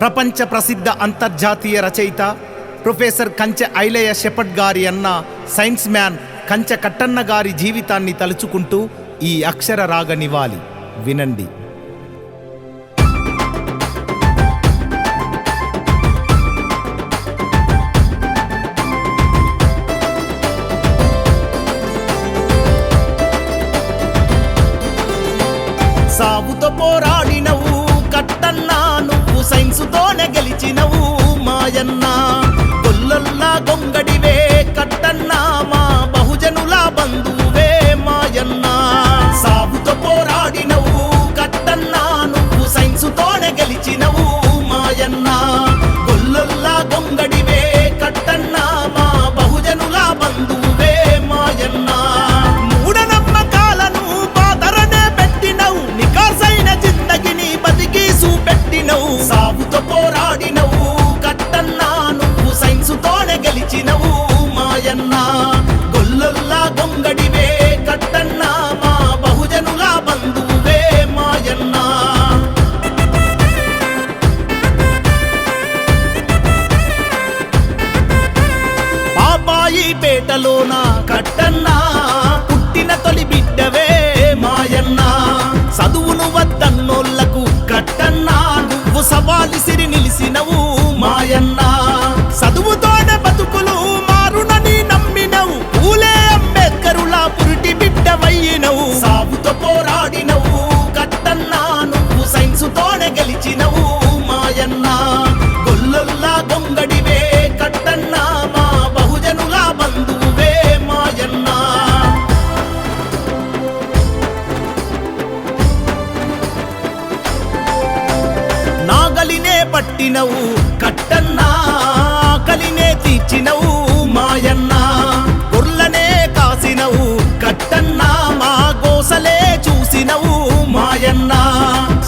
ప్రపంచ ప్రసిద్ధ అంతర్జాతీయ రచయిత ప్రొఫెసర్ కంచె ఐలయ్య షెపర్డ్ గారి అన్న సైన్స్ మ్యాన్ కంచె కట్టన్న గారి జీవితాన్ని తలుచుకుంటూ ఈ అక్షర రాగనివ్వాలి వినండి. సావుతో పోరాడినవు కట్టన్నా, నువ్వు సైన్సుతోనే గెలిచినవు మాయన్న. గొల్లల్లా గొంగడివే కట్టన్నా, మా బహుజనుల బంధువే మాయన్న. సావుతో పోరాడినవు కట్టన్నా, నువ్వు సైన్సుతోనే గెలిచినవు మాయన్న. గొల్లల్లా గొంగడివే కట్టన్నా, మా బహుజనుల బంధువే మాయన్న. సావుతో పోరాడినవు కట్టన్నా, నువ్వు సైన్సుతోనే గెలిచినవు మాయన్న. గొల్లల్లా గొంగడివే కట్టన్నా, మా బహుజనుల బంధువే మాయన్న. పాపాయి పేటలోన కట్టన్నా, పుట్టిన తొలి బిడ్డవే మాయన్న. చదువును వద్దన్నోళ్లకు కట్టన్నా, నువ్వు సవాలిసిరి నిలిసినవు మాయన్న. చదువుతోనే బతుకులు మారునని నమ్మినవు, పూలే అంబేద్కరులా పురిటి బిడ్డవయ్యినవు. సావుతో పోరాడినవు కట్టన్నా, నువ్వు సైన్సుతోనే గెలిచినవు మాయన్న. గొల్లల్లా గొంగడివే కట్టన్నా, మా బహుజనుల బంధువే మాయన్న. నాగలినే పట్టినవు కట్టన్నా, ఆకలినే తీర్చినవు మాయన్న. గొర్లనే కాసినవు కట్టన్నా, మా గోసలే చూసినవు మాయన్న.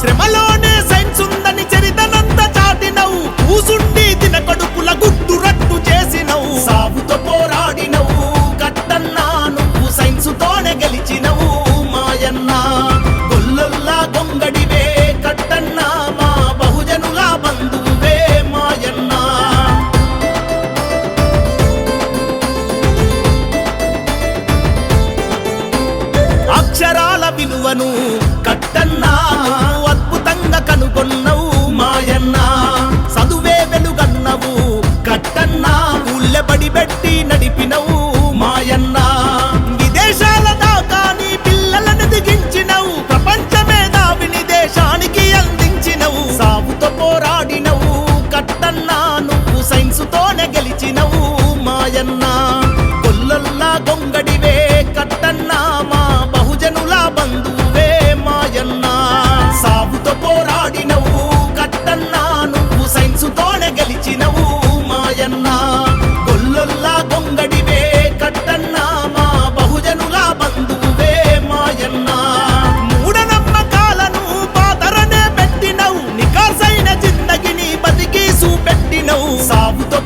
శ్రమలోనే సైన్స్ ఉందని చరితనంత చాటినవు, కూసుండి తిన కడుపుల గుడ్డు రట్టు చేసినవు. సావుతో పోరాడినవు కట్టన్నా, నువ్వు సైన్సుతోనే గెలిచినవు మాయన్న. గొల్లల్లా గొంగడివే కట్టన్నా, మా బహుజనుల బంధువే మాయన్న. అక్షరాల విలువను కట్టన్నా, అద్భుతంగా కనుగొన్నవు మాయన్న. చదువే వెలుగన్నవు కట్టన్నా, ఊళ్ళెబడి పెట్టి నడిపినవు మాయన్న. విదేశాల దాకా నీ పిల్లలను దిగించినవు, ప్రపంచ మేధావిని దేశానికి అందించినవు. సావుతో పోరాడినవు కట్టన్నా, నువ్వు సైన్సుతోనే గెలిచినవు మాయన్న. గొల్లల్లా గొంగడివే కట్టన్నా, మా బహుజనుల బంధువే మాయన్న. సావుతో పోరాడినవు కట్టన్నా, నువ్వు సైన్సుతోనే గెలిచినవు మాయన్న. గొల్లల్లా గొంగడివే కట్టన్నా, మా బహుజనుల బంధువే మాయన్న. మూఢనమ్మకాలను పాతరనే పెట్టినవు, నికాసైన జిందగిని బతికి చూపెట్టినవు. సావుతో